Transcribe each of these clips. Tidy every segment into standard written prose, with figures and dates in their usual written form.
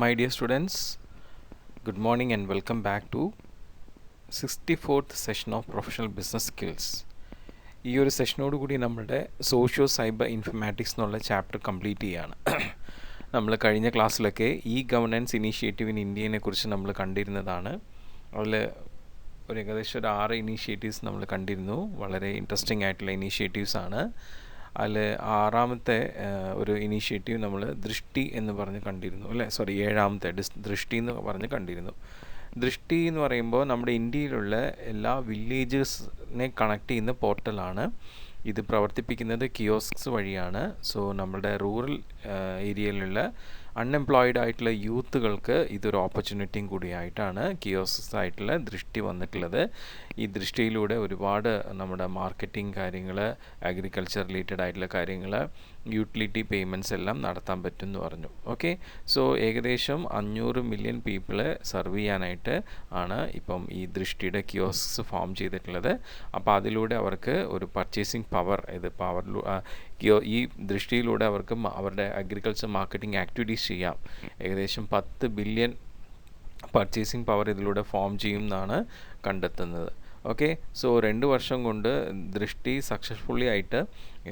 My dear students, good morning and welcome back to 64th session of Professional Business Skills. ഈ ഒരു സെഷനോട് കൂടി നമ്മുടെ socio cyber informatics എന്നുള്ള chapter complete ചെയ്യാണ്. നമ്മൾ കഴിഞ്ഞ ക്ലാസ്സിലൊക്കെ ഇ ഗവേണൻസ് ഇനീഷ്യേറ്റീവ് ഇൻ ഇന്ത്യയെ കുറിച്ച് നമ്മൾ കണ്ടിരുന്നതാണ്. അതിൽ ഏകദേശം ഒരു 6 ഇനീഷ്യേറ്റീവ്സ് നമ്മൾ കണ്ടിരുന്നു. വളരെ ഇൻട്രസ്റ്റിംഗ് ആയിട്ടുള്ള ഇനീഷ്യേറ്റീവ്സ് ആണ്. അതിൽ 6ാമത്തെ ഒരു ഇനീഷ്യേറ്റീവ് നമ്മൾ ദൃഷ്ടി എന്ന് പറഞ്ഞ് കണ്ടിരുന്നു അല്ലേ, 7ാമത്തെ ദൃഷ്ടി എന്ന് പറഞ്ഞ് കണ്ടിരുന്നു. ദൃഷ്ടി എന്ന് പറയുമ്പോൾ നമ്മുടെ ഇന്ത്യയിലുള്ള എല്ലാ വില്ലേജസിനെ കണക്ട് ചെയ്യുന്ന പോർട്ടലാണ്. ഇത് പ്രവർത്തിപ്പിക്കുന്നത് കിയോസ്ക്സ് വഴിയാണ്. സോ നമ്മുടെ റൂറൽ ഏരിയയിലുള്ള അൺഎംപ്ലോയിഡ് ആയിട്ടുള്ള യൂത്തുകൾക്ക് ഇതൊരു ഓപ്പർച്യൂണിറ്റിയും കൂടിയായിട്ടാണ് കിയോസ്ക്സ് ആയിട്ടുള്ള ദൃഷ്ടി വന്നിട്ടുള്ളത്. ഈ ദൃഷ്ടിയിലൂടെ ഒരുപാട് നമ്മുടെ മാർക്കറ്റിംഗ് കാര്യങ്ങൾ, അഗ്രികൾച്ചർ റിലേറ്റഡ് ആയിട്ടുള്ള കാര്യങ്ങൾ, യൂട്ടിലിറ്റി പേയ്മെൻറ്റ്സ് എല്ലാം നടത്താൻ പറ്റും എന്ന് പറഞ്ഞു. ഓക്കെ, സോ ഏകദേശം 500 മില്യൺ പീപ്പിളെ സെർവ് ചെയ്യാനായിട്ട് ആണ് ഇപ്പം ഈ ദൃഷ്ടിയുടെ കിയോസ്ക്സ് ഫോം ചെയ്തിട്ടുള്ളത്. അപ്പോൾ അതിലൂടെ അവർക്ക് ഒരു പർച്ചേസിങ് പവർ, ഈ ദൃഷ്ടിയിലൂടെ അവർക്ക് അവരുടെ അഗ്രികൾച്ചർ മാർക്കറ്റിംഗ് ആക്ടിവിറ്റീസ് ചെയ്യാം. ഏകദേശം 10 ബില്യൺ പർച്ചേസിങ് പവർ ഇതിലൂടെ ഫോം ചെയ്യും എന്നാണ് കണ്ടെത്തുന്നത്. ഓക്കെ, സോ 2 വർഷം കൊണ്ട് ദൃഷ്ടി സക്സസ്ഫുള്ളി ആയിട്ട്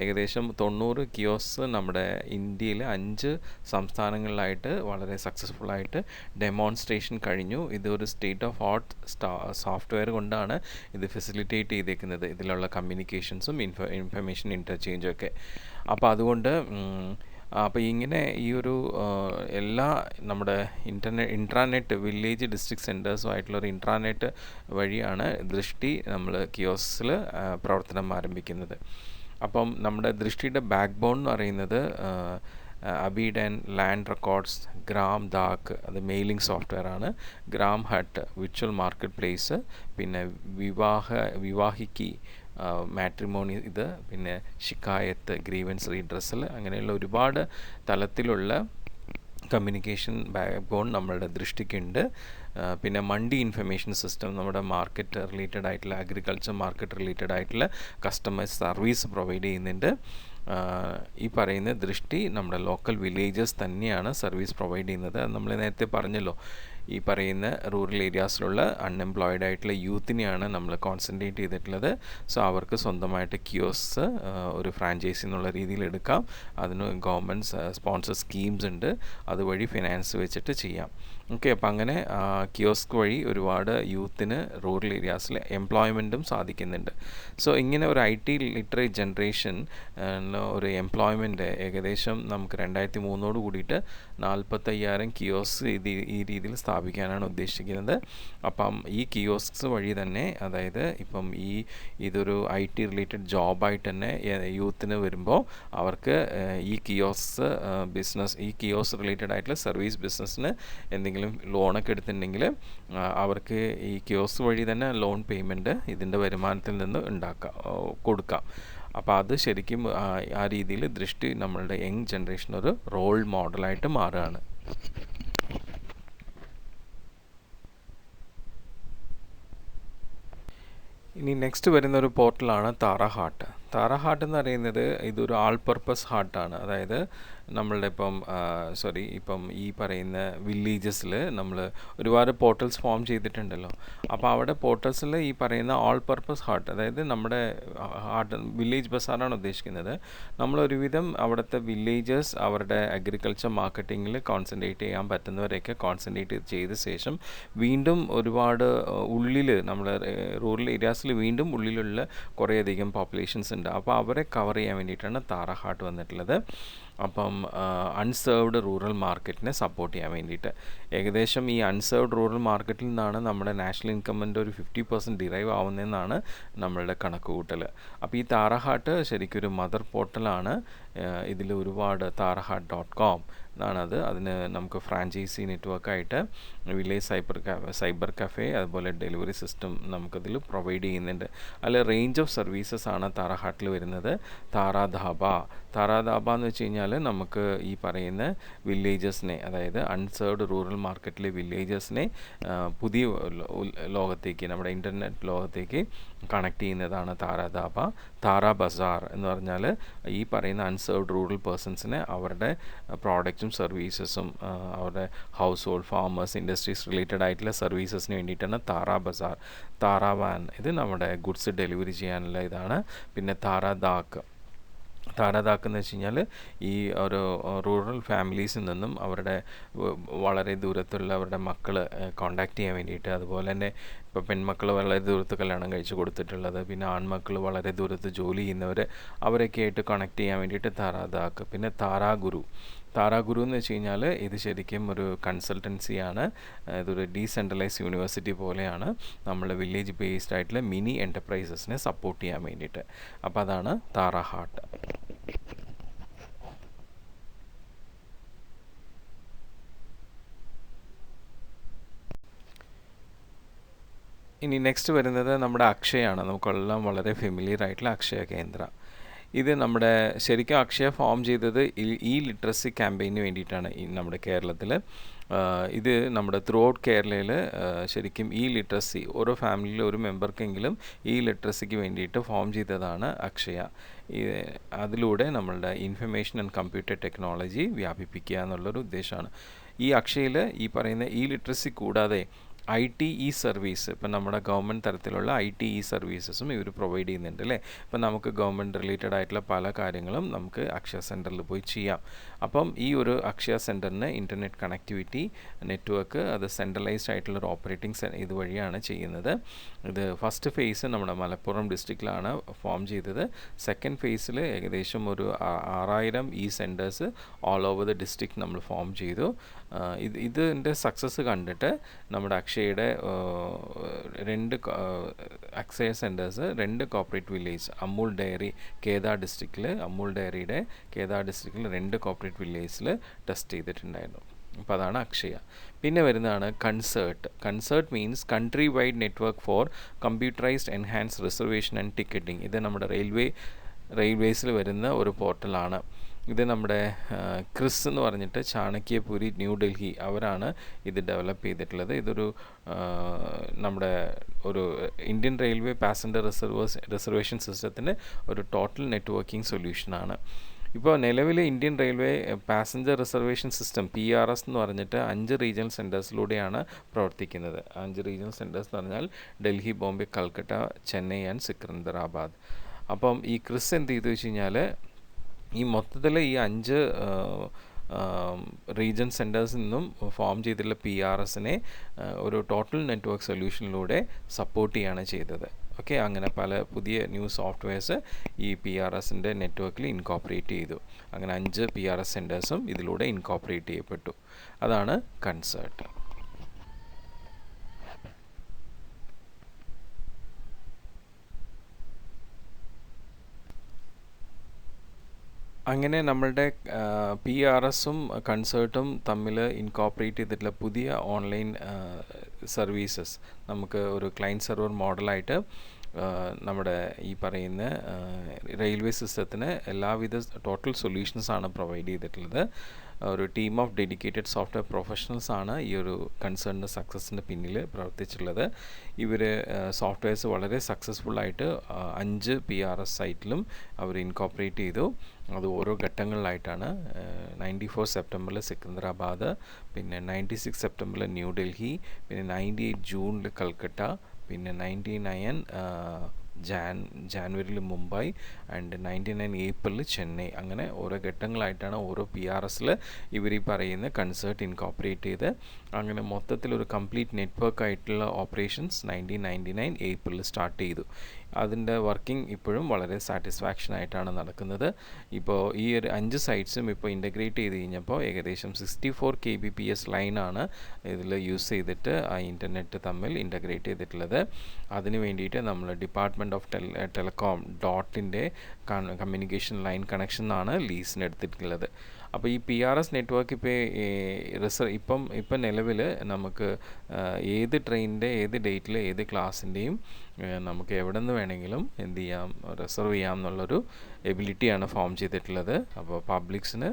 ഏകദേശം 90 കിയോസ്ക് നമ്മുടെ ഇന്ത്യയിലെ 5 സംസ്ഥാനങ്ങളിലായിട്ട് വളരെ സക്സസ്ഫുള്ളായിട്ട് ഡെമോൺസ്ട്രേഷൻ കഴിഞ്ഞു. ഇതൊരു സ്റ്റേറ്റ് ഓഫ് ആർട്ട് സോഫ്റ്റ്വെയർ കൊണ്ടാണ് ഇത് ഫെസിലിറ്റേറ്റ് ചെയ്തേക്കുന്നത്, ഇതിലുള്ള കമ്മ്യൂണിക്കേഷൻസും ഇൻഫർമേഷൻ ഇൻ്റർചേഞ്ചും ഒക്കെ. അപ്പോൾ അതുകൊണ്ട് അപ്പോൾ ഇങ്ങനെ ഈ ഒരു എല്ലാ നമ്മുടെ ഇൻട്രാനെറ്റ് വില്ലേജ് ഡിസ്ട്രിക്ട് സെൻറ്റേഴ്സുമായിട്ടുള്ളൊരു ഇൻട്രാനെറ്റ് വഴിയാണ് ദൃഷ്ടി നമ്മൾ കിയോസ്കിൽ പ്രവർത്തനം ആരംഭിക്കുന്നത്. അപ്പം നമ്മുടെ ദൃഷ്ടിയുടെ ബാക്ക് ബോൺ എന്ന് പറയുന്നത് അബീഡ് ആൻഡ് ലാൻഡ് റെക്കോർഡ്സ്, ഗ്രാം ദാക്ക് അത് മെയിലിംഗ് സോഫ്റ്റ്വെയർ ആണ്, gram hut virtual market place, പിന്നെ വിവാഹിക്ക് മാട്രിമോണി ഇത്, പിന്നെ ഷിക്കായത്ത് ഗ്രീവൻസ് റീഡ്രസൽ, അങ്ങനെയുള്ള ഒരുപാട് തലത്തിലുള്ള കമ്മ്യൂണിക്കേഷൻ ബാക്ക് ബോൺ നമ്മളുടെ ദൃഷ്ടിക്കുണ്ട്. പിന്നെ മണ്ടി ഇൻഫർമേഷൻ സിസ്റ്റം, നമ്മുടെ മാർക്കറ്റ് റിലേറ്റഡ് ആയിട്ടുള്ള അഗ്രികൾച്ചർ മാർക്കറ്റ് റിലേറ്റഡ് ആയിട്ടുള്ള കസ്റ്റമേഴ്സ് സർവീസ് പ്രൊവൈഡ് ചെയ്യുന്നുണ്ട്. ഈ പറയുന്ന ദൃഷ്ടി നമ്മുടെ ലോക്കൽ വില്ലേജസ് തന്നെയാണ് സർവീസ് പ്രൊവൈഡ് ചെയ്യുന്നത്. അത് നമ്മൾ നേരത്തെ പറഞ്ഞല്ലോ, ഈ പറയുന്ന റൂറൽ ഏരിയാസിലുള്ള അൺഎംപ്ലോയിഡ് ആയിട്ടുള്ള യൂത്തിനെയാണ് നമ്മൾ കോൺസെൻട്രേറ്റ് ചെയ്തിട്ടുള്ളത്. സോ അവർക്ക് സ്വന്തമായിട്ട് കിയോസ്ക് ഒരു ഫ്രാഞ്ചൈസി എന്നുള്ള രീതിയിൽ എടുക്കാം. അതിന് ഗവൺമെൻറ് സ്പോൺസർ സ്കീംസ് ഉണ്ട്, അതുവഴി ഫിനാൻസ് വെച്ചിട്ട് ചെയ്യാം. ഓക്കെ, അപ്പം അങ്ങനെ കിയോസ്ക് വഴി ഒരുപാട് യൂത്തിന് റൂറൽ ഏരിയാസിൽ എംപ്ലോയ്മെൻറ്റും സാധിക്കുന്നുണ്ട്. സോ ഇങ്ങനെ ഒരു IT ലിറ്ററേറ്റ് ജനറേഷൻ ഒരു എംപ്ലോയ്മെൻറ്റ് ഏകദേശം നമുക്ക് 2003 കൂടിയിട്ട് 45,000 കിയോസ്ക് ഈ രീതിയിൽ സ്ഥാപിക്കാനാണ് ഉദ്ദേശിക്കുന്നത്. അപ്പം ഈ കിയോസ്ക്സ് വഴി തന്നെ, അതായത് ഇപ്പം ഇതൊരു IT റിലേറ്റഡ് ജോബായിട്ട് തന്നെ യൂത്തിന് വരുമ്പോൾ അവർക്ക് ഈ കിയോസ്ക് ബിസിനസ്, ഈ കിയോസ്ക് റിലേറ്റഡ് ആയിട്ടുള്ള സർവീസ് ബിസിനസ്സിന് എന്തെങ്കിലും ലോണൊക്കെ എടുത്തിട്ടുണ്ടെങ്കിൽ അവർക്ക് ഈ കിയോസ്ക് വഴി തന്നെ ലോൺ പേയ്മെൻറ്റ് ഇതിൻ്റെ വരുമാനത്തിൽ നിന്ന് കൊടുക്കാം. അപ്പോൾ അത് ശരിക്കും ആ രീതിയിൽ ദൃഷ്ടി നമ്മളുടെ യങ് ജനറേഷൻ ഒരു റോൾ മോഡലായിട്ട് മാറുകയാണ്. ഇനി നെക്സ്റ്റ് വരുന്നൊരു പോർട്ടലാണ് താര ഹാർട്ട്. താര ഹാർട്ട് എന്ന് പറയുന്നത് ഇതൊരു ആൾ പർപ്പസ് ഹാർട്ടാണ്. അതായത് നമ്മളുടെ ഇപ്പം ഈ പറയുന്ന വില്ലേജസിൽ നമ്മൾ ഒരുപാട് പോർട്ടൽസ് ഫോം ചെയ്തിട്ടുണ്ടല്ലോ. അപ്പോൾ അവിടെ പോർട്ടൽസിൽ ഈ പറയുന്ന ആൾ പർപ്പസ് ഹാർട്ട്, അതായത് നമ്മുടെ ഹാർട്ട് വില്ലേജ് ബസാറാണ് ഉദ്ദേശിക്കുന്നത്. നമ്മളൊരുവിധം അവിടുത്തെ വില്ലേജസ് അവരുടെ അഗ്രികൾച്ചർ മാർക്കറ്റിങ്ങിൽ കോൺസെൻട്രേറ്റ് ചെയ്യാൻ പറ്റുന്നവരെയൊക്കെ കോൺസെൻട്രേറ്റ് ചെയ്ത ശേഷം വീണ്ടും ഒരുപാട് ഉള്ളിൽ നമ്മുടെ റൂറൽ ഏരിയാസിൽ വീണ്ടും ഉള്ളിലുള്ള കുറേയധികം പോപ്പുലേഷൻസ് ഉണ്ട്. അപ്പോൾ അവരെ കവർ ചെയ്യാൻ വേണ്ടിയിട്ടാണ് താര ഹാർട്ട് വന്നിട്ടുള്ളത്. അപ്പം അൺസേർവ്ഡ് റൂറൽ മാർക്കറ്റിനെ സപ്പോർട്ട് ചെയ്യാൻ വേണ്ടിയിട്ട് ഏകദേശം ഈ അൺസേർവ്ഡ് റൂറൽ മാർക്കറ്റിൽ നിന്നാണ് നമ്മുടെ നാഷണൽ ഇൻകമിൻ്റെ ഒരു 50% ഡിറൈവ് ആവുന്നതെന്നാണ് നമ്മളുടെ കണക്കുകൂട്ടൽ. അപ്പോൾ ഈ താര ഹാർട്ട് ശരിക്കും ഒരു മദർ പോർട്ടലാണ്. ഇതിൽ ഒരുപാട് tarahat.com എന്നാണത്. അതിന് നമുക്ക് ഫ്രാഞ്ചൈസി നെറ്റ്വർക്കായിട്ട് വില്ലേജ് സൈബർ കഫേ അതുപോലെ ഡെലിവറി സിസ്റ്റം നമുക്കതിൽ പ്രൊവൈഡ് ചെയ്യുന്നുണ്ട്. അതിൽ റേഞ്ച് ഓഫ് സർവീസസ് ആണ് താര ഹാർട്ടിൽ വരുന്നത്. താര ധാബ എന്ന് വെച്ച് കഴിഞ്ഞാൽ കഴിഞ്ഞാൽ നമുക്ക് ഈ പറയുന്ന വില്ലേജസിനെ, അതായത് അൺസേർവ്ഡ് റൂറൽ മാർക്കറ്റിലെ വില്ലേജസിനെ പുതിയ ലോകത്തേക്ക്, നമ്മുടെ ഇൻ്റർനെറ്റ് ലോകത്തേക്ക് കണക്ട് ചെയ്യുന്നതാണ് താര ബസാർ എന്ന് പറഞ്ഞാൽ ഈ പറയുന്ന അൺസേർവ്ഡ് റൂറൽ പേഴ്സൺസിനെ അവരുടെ പ്രോഡക്റ്റും സർവീസസും അവരുടെ house hold, farmers, industries related ആയിട്ടുള്ള സർവീസസിന് വേണ്ടിയിട്ടാണ് താര ബസാർ. താരാവാൻ ഇത് നമ്മുടെ ഗുഡ്സ് ഡെലിവറി ചെയ്യാനുള്ള ഇതാണ്. പിന്നെ താരാദാക്ക് എന്ന് വെച്ച് കഴിഞ്ഞാൽ ഈ ഒരു റൂറൽ ഫാമിലീസിൽ നിന്നും അവരുടെ വളരെ ദൂരത്തുള്ള അവരുടെ മക്കൾ കോണ്ടാക്ട് ചെയ്യാൻ വേണ്ടിയിട്ട്, അതുപോലെ തന്നെ ഇപ്പോൾ പെൺമക്കൾ വളരെ ദൂരത്ത് കല്യാണം കഴിച്ച് കൊടുത്തിട്ടുള്ളത്, പിന്നെ ആൺമക്കൾ വളരെ ദൂരത്ത് ജോലി ചെയ്യുന്നവർ, അവരൊക്കെ ആയിട്ട് കണക്ട് ചെയ്യാൻ വേണ്ടിയിട്ട് താരാദാക്ക്. പിന്നെ താരാഗുരു എന്ന് വെച്ച് കഴിഞ്ഞാൽ ഇത് ശരിക്കും ഒരു കൺസൾട്ടൻസിയാണ്. ഇതൊരു ഡീസെൻട്രലൈസ് യൂണിവേഴ്സിറ്റി പോലെയാണ്, നമ്മൾ വില്ലേജ് ബേസ്ഡ് ആയിട്ടുള്ള മിനി എൻ്റർപ്രൈസസിനെ സപ്പോർട്ട് ചെയ്യാൻ വേണ്ടിയിട്ട്. അപ്പോൾ അതാണ് താര ഹാർട്ട്. ഇനി നെക്സ്റ്റ് വരുന്നത് നമ്മുടെ അക്ഷയാണ്. നമുക്കെല്ലാം വളരെ ഫെമിലിയർ ആയിട്ടുള്ള അക്ഷയ കേന്ദ്ര. ഇത് നമ്മുടെ ശരിക്കും അക്ഷയ ഫോം ചെയ്തത് ഈ ലിറ്ററസി ക്യാമ്പയിന് വേണ്ടിയിട്ടാണ് നമ്മുടെ കേരളത്തിൽ. ഇത് നമ്മുടെ ത്രൂ ഔട്ട് കേരളയിൽ ശരിക്കും ഈ ലിറ്ററസി ഓരോ ഫാമിലിയിലും ഒരു മെമ്പർക്കെങ്കിലും ഈ ലിറ്ററസിക്ക് വേണ്ടിയിട്ട് ഫോം ചെയ്തതാണ് അക്ഷയ. അതിലൂടെ നമ്മളുടെ ഇൻഫർമേഷൻ ആൻഡ് കമ്പ്യൂട്ടർ ടെക്നോളജി വ്യാപിപ്പിക്കുക എന്നുള്ളൊരു ഉദ്ദേശമാണ്. ഈ അക്ഷയയിൽ ഈ പറയുന്ന ഈ ലിറ്ററസി കൂടാതെ ITE സർവീസ്, ഇപ്പം നമ്മുടെ ഗവൺമെൻറ് തരത്തിലുള്ള ITE സർവീസസും ഇവർ പ്രൊവൈഡ് ചെയ്യുന്നുണ്ട് അല്ലേ. ഇപ്പം നമുക്ക് ഗവൺമെൻറ് റിലേറ്റഡ് ആയിട്ടുള്ള പല കാര്യങ്ങളും നമുക്ക് അക്ഷയ സെൻറ്ററിൽ പോയി ചെയ്യാം. അപ്പം ഈ ഒരു അക്ഷയ സെൻറ്ററിന് ഇൻ്റർനെറ്റ് കണക്ടിവിറ്റി നെറ്റ്വർക്ക് അത് സെൻട്രലൈസ്ഡ് ആയിട്ടുള്ളൊരു ഓപ്പറേറ്റിംഗ് ഇതുവഴിയാണ് ചെയ്യുന്നത്. ഇത് ഫസ്റ്റ് ഫേസ് നമ്മുടെ മലപ്പുറം ഡിസ്ട്രിക്റ്റിലാണ് ഫോം ചെയ്തത്. സെക്കൻഡ് ഫേസിൽ ഏകദേശം ഒരു 6000 ഈ centres all over the district നമ്മൾ ഫോം ചെയ്തു. ഇതിൻ്റെ സക്സസ് കണ്ടിട്ട് നമ്മുടെ അക്ഷയയുടെ 2 Akshaya centres 2 corporate village Amul dairy Kheda ഡിസ്ട്രിക്റ്റിൽ, അമൂൽ ഡയറിയുടെ കേദാർ ഡിസ്ട്രിക്റ്റിൽ 2 കോർപ്പറേറ്റ് വില്ലേജിൽ ടെസ്റ്റ് ചെയ്തിട്ടുണ്ടായിരുന്നു. അപ്പോൾ അതാണ് അക്ഷയ. പിന്നെ വരുന്നതാണ് concert means country wide network four computerised enhanced reservation and ticketing. ഇത് നമ്മുടെ റെയിൽവേസിൽ വരുന്ന ഒരു പോർട്ടലാണ്. ഇത് നമ്മുടെ ക്രിസ് എന്ന് പറഞ്ഞിട്ട് ചാണക്യപുരി ന്യൂഡൽഹി അവരാണ് ഇത് ഡെവലപ്പ് ചെയ്തിട്ടുള്ളത്. ഇതൊരു നമ്മുടെ ഒരു ഇന്ത്യൻ റെയിൽവേ പാസഞ്ചർ റിസർവേഷൻ സിസ്റ്റത്തിൻ്റെ ഒരു ടോട്ടൽ നെറ്റ്വർക്കിംഗ് സൊല്യൂഷനാണ്. ഇപ്പോൾ നിലവിൽ Indian railway passenger reservation system PRS എന്ന് പറഞ്ഞിട്ട് 5 റീജിയണൽ സെൻറ്റേഴ്സിലൂടെയാണ് പ്രവർത്തിക്കുന്നത്. 5 റീജിയണൽ സെൻറ്റേഴ്സ് എന്ന് പറഞ്ഞാൽ ഡൽഹി, ബോംബെ, കൽക്കട്ട, ചെന്നൈ ആൻഡ് സിക്കന്ദരാബാദ്. അപ്പം ഈ ക്രിസ് എന്ത് ചെയ്തു വെച്ച് കഴിഞ്ഞാൽ ഈ മൊത്തത്തിൽ ഈ 5 റീജിയൻ സെൻറ്റേഴ്സിൽ നിന്നും ഫോം ചെയ്തിട്ടുള്ള PRSനെ ഒരു ടോട്ടൽ നെറ്റ്വർക്ക് സൊല്യൂഷനിലൂടെ സപ്പോർട്ട് ചെയ്യാണ് ചെയ്തത്. ഓക്കെ, അങ്ങനെ പല പുതിയ ന്യൂ സോഫ്റ്റ്വെയർസ് ഈ PRSൻ്റെ നെറ്റ്വർക്കിൽ ഇൻകോപ്പറേറ്റ് ചെയ്തു. അങ്ങനെ 5 PRS സെൻറ്റേഴ്സും ഇതിലൂടെ ഇൻകോപ്പറേറ്റ് ചെയ്യപ്പെട്ടു. അതാണ് കൺസേർട്ട്. അങ്ങനെ നമ്മളുടെ PRSും കൺസേർട്ടും തമ്മിൽ ഇൻകോപ്പറേറ്റ് ചെയ്തിട്ടുള്ള പുതിയ ഓൺലൈൻ സർവീസസ് നമുക്ക് ഒരു ക്ലയൻറ്റ് സെർവർ മോഡലായിട്ട് നമ്മുടെ ഈ പറയുന്ന റെയിൽവേ സിസ്റ്റത്തിന് എല്ലാവിധ ടോട്ടൽ സൊല്യൂഷൻസാണ് പ്രൊവൈഡ് ചെയ്തിട്ടുള്ളത്. ഒരു ടീം ഓഫ് ഡെഡിക്കേറ്റഡ് സോഫ്റ്റ്വെയർ പ്രൊഫഷണൽസാണ് ഈ ഒരു കൺസേണിൻ്റെ സക്സസിൻ്റെ പിന്നിൽ പ്രവർത്തിച്ചിട്ടുള്ളത്. ഇവർ സോഫ്റ്റ്വെയർസ് വളരെ സക്സസ്ഫുള്ളായിട്ട് 5 PRS സൈറ്റിലും അവർ ഇൻകോപ്പറേറ്റ് ചെയ്തു. അത് ഓരോ ഘട്ടങ്ങളിലായിട്ടാണ്. 94 സെപ്റ്റംബറിൽ സിക്കന്ദരാബാദ്, പിന്നെ 96 സെപ്റ്റംബറിൽ ന്യൂഡൽഹി, പിന്നെ 98 ജൂണിൽ കൽക്കട്ട, പിന്നെ 99 ജാനുവരിയിൽ മുംബൈ ആൻഡ് 99 ഏപ്രിലിൽ ചെന്നൈ. അങ്ങനെ ഓരോ ഘട്ടങ്ങളായിട്ടാണ് ഓരോ PRSൽ ഇവർ ഈ പറയുന്ന കൺസേർട്ട് ഇൻകോപ്പറേറ്റ് ചെയ്ത് അങ്ങനെ മൊത്തത്തിലൊരു കംപ്ലീറ്റ് നെറ്റ്വർക്ക് ആയിട്ടുള്ള ഓപ്പറേഷൻസ് 1999 ഏപ്രിലിൽ സ്റ്റാർട്ട് ചെയ്തു. അതിൻ്റെ വർക്കിംഗ് ഇപ്പോഴും വളരെ സാറ്റിസ്ഫാക്ഷൻ ആയിട്ടാണ് നടക്കുന്നത്. ഇപ്പോൾ ഈ ഒരു 5 സൈറ്റ്സും ഇപ്പോൾ ഇൻ്റഗ്രേറ്റ് ചെയ്ത് കഴിഞ്ഞപ്പോൾ ഏകദേശം 64 kbps ലൈനാണ് ഇതിൽ യൂസ് ചെയ്തിട്ട് ആ ഇൻ്റർനെറ്റ് തമ്മിൽ ഇൻ്റഗ്രേറ്റ് ചെയ്തിട്ടുള്ളത്. അതിന് വേണ്ടിയിട്ട് നമ്മൾ ഡിപ്പാർട്ട്മെൻറ്റ് ഓഫ് ടെലികോം ഡോട്ടിൻ്റെ കമ്മ്യൂണിക്കേഷൻ ലൈൻ കണക്ഷൻ ആണ് ലീസിന് എടുത്തിട്ടുള്ളത്. അപ്പോൾ ഈ PRS നെറ്റ്വർക്ക് ഇപ്പം നിലവിൽ നമുക്ക് ഏത് ട്രെയിനിൻ്റെ ഏത് ഡേറ്റിൽ ഏത് ക്ലാസ്സിൻ്റെയും നമുക്ക് എവിടെ നിന്ന് വേണമെങ്കിലും എന്ത് ചെയ്യാം, റിസർവ് ചെയ്യാം എന്നുള്ളൊരു എബിലിറ്റിയാണ് ഫോം ചെയ്തിട്ടുള്ളത്. അപ്പോൾ പബ്ലിക്സിന്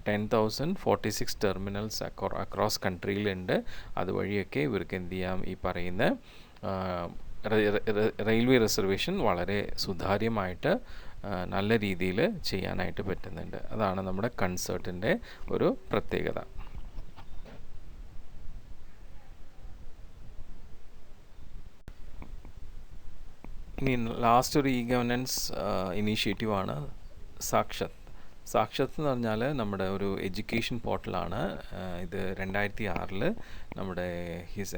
10,046 ടെർമിനൽസ് അക്രോസ് കൺട്രിയിലുണ്ട്. അതുവഴിയൊക്കെ ഇവർക്ക് എന്ത് ചെയ്യാം, ഈ പറയുന്ന റെയിൽവേ റിസർവേഷൻ വളരെ സുതാര്യമായിട്ട് നല്ല രീതിയിൽ ചെയ്യാനായിട്ട് പറ്റുന്നുണ്ട്. അതാണ് നമ്മുടെ കൺസേർട്ടിൻ്റെ ഒരു പ്രത്യേകത. ഇനി ലാസ്റ്റ് ഒരു ഗവേണൻസ് ഇനീഷ്യേറ്റീവാണ് സാക്ഷത്. സാക്ഷത് എന്ന് പറഞ്ഞാൽ നമ്മുടെ ഒരു എഡ്യൂക്കേഷൻ പോർട്ടലാണ്. ഇത് 2006 നമ്മുടെ ഹിസ്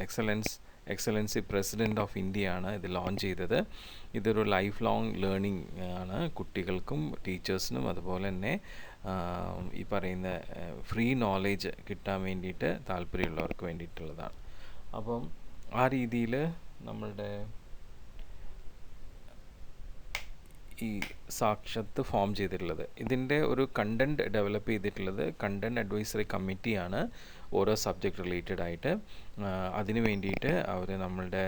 എക്സലൻസി പ്രസിഡൻറ്റ് ഓഫ് ഇന്ത്യയാണ് ഇത് ലോഞ്ച് ചെയ്തത്. ഇതൊരു ലൈഫ് ലോങ് ലേണിംഗ് ആണ്, കുട്ടികൾക്കും ടീച്ചേഴ്സിനും അതുപോലെ തന്നെ ഈ പറയുന്ന ഫ്രീ നോളേജ് കിട്ടാൻ വേണ്ടിയിട്ട് താല്പര്യമുള്ളവർക്ക് വേണ്ടിയിട്ടുള്ളതാണ്. അപ്പം ആ രീതിയിൽ നമ്മളുടെ ഈ സാക്ഷത്ത് ഫോം ചെയ്തിട്ടുള്ളത്, ഇതിൻ്റെ ഒരു കണ്ടൻറ് ഡെവലപ്പ് ചെയ്തിട്ടുള്ളത് കണ്ടൻറ് അഡ്വൈസറി കമ്മിറ്റിയാണ് ഓരോ സബ്ജക്റ്റ് റിലേറ്റഡ് ആയിട്ട്. അതിന് വേണ്ടിയിട്ട് അവർ നമ്മളുടെ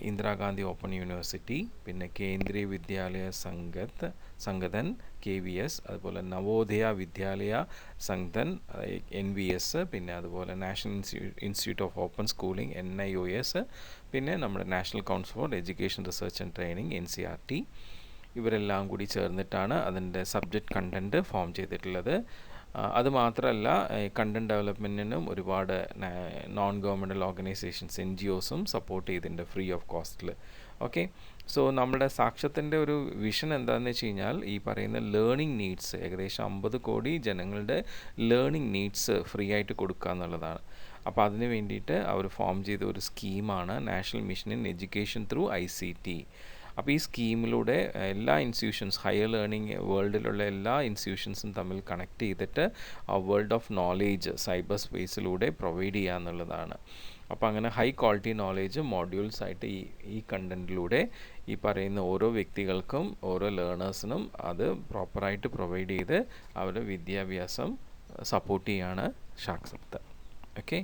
ഇന്ദിരാഗാന്ധി ഓപ്പൺ യൂണിവേഴ്സിറ്റി, പിന്നെ കേന്ദ്രീയ വിദ്യാലയ സംഗതൻ KVS, അതുപോലെ നവോദയ വിദ്യാലയ സംഗതൻ NVS, പിന്നെ അതുപോലെ national institute of open schooling NIOS, പിന്നെ നമ്മുടെ national council for education research and training NCERT, ഇവരെല്ലാം കൂടി ചേർന്നിട്ടാണ് അതിൻ്റെ സബ്ജക്റ്റ് കണ്ടൻറ്റ് ഫോം ചെയ്തിട്ടുള്ളത്. അതുമാത്രമല്ല, കണ്ടൻറ് ഡെവലപ്മെൻറ്റിനും ഒരുപാട് നോൺ ഗവൺമെൻറ്റൽ ഓർഗനൈസേഷൻസ് NGOസും സപ്പോർട്ട് ചെയ്തിട്ടുണ്ട് ഫ്രീ ഓഫ് കോസ്റ്റിൽ. ഓക്കെ, സോ നമ്മുടെ സാക്ഷത്തിൻ്റെ ഒരു വിഷൻ എന്താണെന്ന് വെച്ച് കഴിഞ്ഞാൽ ഈ പറയുന്ന ലേണിംഗ് നീഡ്സ്, ഏകദേശം 50 കോടി ജനങ്ങളുടെ ലേണിംഗ് നീഡ്സ് ഫ്രീ ആയിട്ട് കൊടുക്കുക എന്നുള്ളതാണ്. അപ്പോൾ അതിന് വേണ്ടിയിട്ട് അവർ ഫോം ചെയ്ത ഒരു സ്കീമാണ് national mission in education through ICT. അപ്പോൾ ഈ സ്കീമിലൂടെ എല്ലാ ഇൻസ്റ്റിറ്റ്യൂഷൻസ്, ഹയർ ലേണിംഗ് വേൾഡിലുള്ള എല്ലാ ഇൻസ്റ്റിറ്റ്യൂഷൻസും തമ്മിൽ കണക്ട് ചെയ്തിട്ട് ആ വേൾഡ് ഓഫ് നോളേജ് സൈബർ സ്പേസിലൂടെ പ്രൊവൈഡ് ചെയ്യുക എന്നുള്ളതാണ്. അപ്പോൾ അങ്ങനെ ഹൈ ക്വാളിറ്റി നോളേജ് മോഡ്യൂൾസ് ആയിട്ട് ഈ കണ്ടൻറ്റിലൂടെ ഈ പറയുന്ന ഓരോ വ്യക്തികൾക്കും ഓരോ ലേണേഴ്സിനും അത് പ്രോപ്പറായിട്ട് പ്രൊവൈഡ് ചെയ്ത് അവരുടെ വിദ്യാഭ്യാസം സപ്പോർട്ട് ചെയ്യാണ് സാക്ഷത്ത്. ഓക്കെ.